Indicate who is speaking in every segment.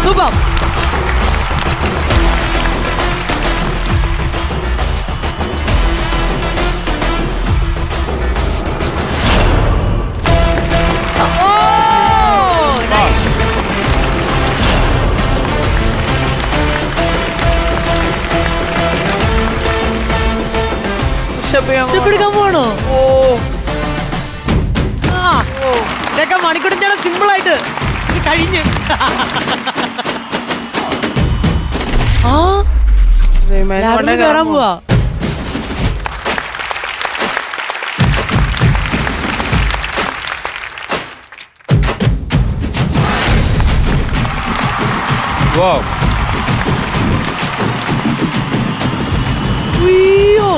Speaker 1: Super. എടുക്കാൻ പോണോ? ഇതൊക്കെ മണിക്കൂറിന്റെ സിമ്പിൾ ആയിട്ട് കഴിഞ്ഞു. കയറാൻ പോവാ. അയ്യോ,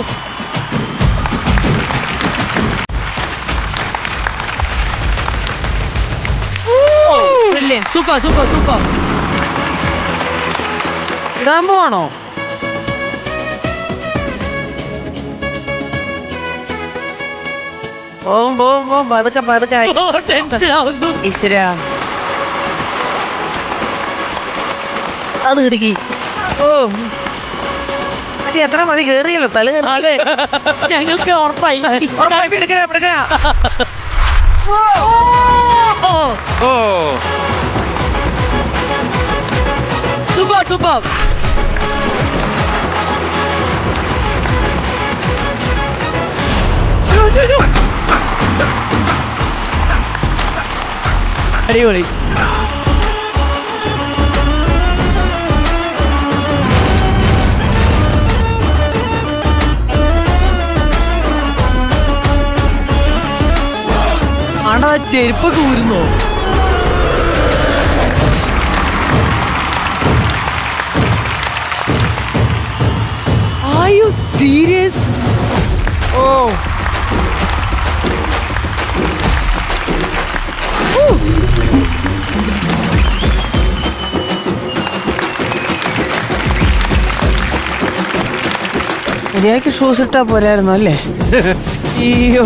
Speaker 1: സൂപ്പർ സൂപ്പർ സൂപ്പർ. ഇടാൻ പോവാണോ? അത് കിടക്കി.
Speaker 2: എത്ര മതി കേറിയല്ലോ തല.
Speaker 1: ഞങ്ങൾക്ക് ഉറപ്പായി. Super super. അടിപൊളി. ആണോ ചെരുപ്പൊക്കെ ഊരുന്നോ? Are you serious? Oh.
Speaker 2: മര്യാദക്ക് ഷൂസ് ഇട്ടാ പോരായിരുന്നു അല്ലേ?
Speaker 1: അയ്യോ,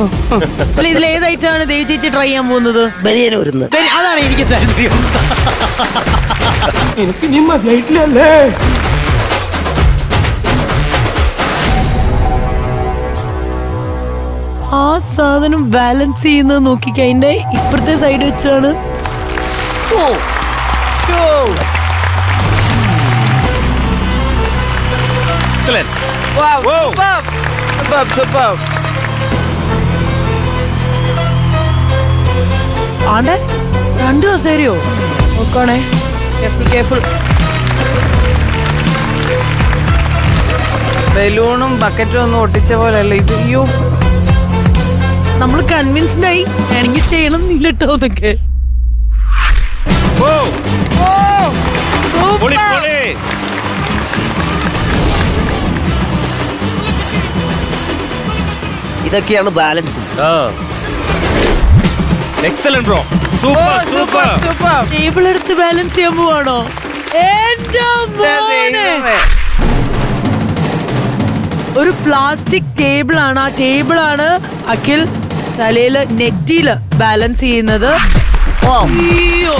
Speaker 1: അല്ല ഇതിൽ ഏതായിട്ടാണ് ദേവി ചേച്ചി ട്രൈ ചെയ്യാൻ പോകുന്നത്? അതാണ് എനിക്ക് താല്പര്യം.
Speaker 2: എനിക്ക് നീ മതിയായിട്ടില്ലല്ലേ?
Speaker 1: ആ സാധനം ബാലൻസ് ചെയ്യുന്നത് നോക്കിക്ക. അതിന്റെ ഇപ്പുറത്തെ സൈഡ് വെച്ചാണ്. ആണ്ടെ 2 കസേരയോ? നോക്കണേ, കേർഫുൾ.
Speaker 2: ബലൂണും ബക്കറ്റും ഒന്നും ഒട്ടിച്ച പോലെയല്ല ഇത്. അയ്യോ,
Speaker 1: നമ്മൾ കൺവിൻസ്ഡ് ആയി. വേണമെങ്കിൽ ചെയ്യണം എന്നില്ലട്ടോ അതൊക്കെ.
Speaker 3: ഇതൊക്കെയാണ് balance.
Speaker 4: Excellent bro. Super super
Speaker 2: super.
Speaker 1: Table എടുത്ത് ബാലൻസ് ചെയ്യാൻ പോവാണോ? ഒരു പ്ലാസ്റ്റിക് ടേബിൾ ആണ്. ആ ടേബിൾ ആണ് അഖിൽ തലയില് നെറ്റിയില് ബാലൻസ് ചെയ്യുന്നത്. അയ്യോ,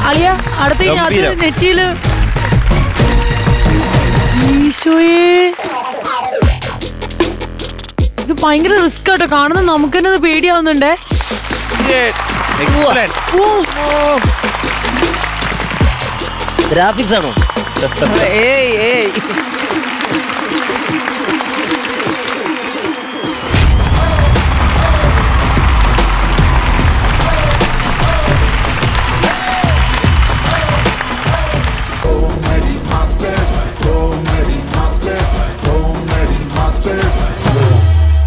Speaker 1: അളിയ അടുത്ത നെറ്റിയില്. ഈശോയേ, ഇത് ഭയങ്കര റിസ്ക് ആട്ടോ. കാണുന്നത് നമുക്ക് തന്നെ പേടിയാവുന്നുണ്ടേ.
Speaker 3: ഗ്രാഫിക്സ് ആണോ?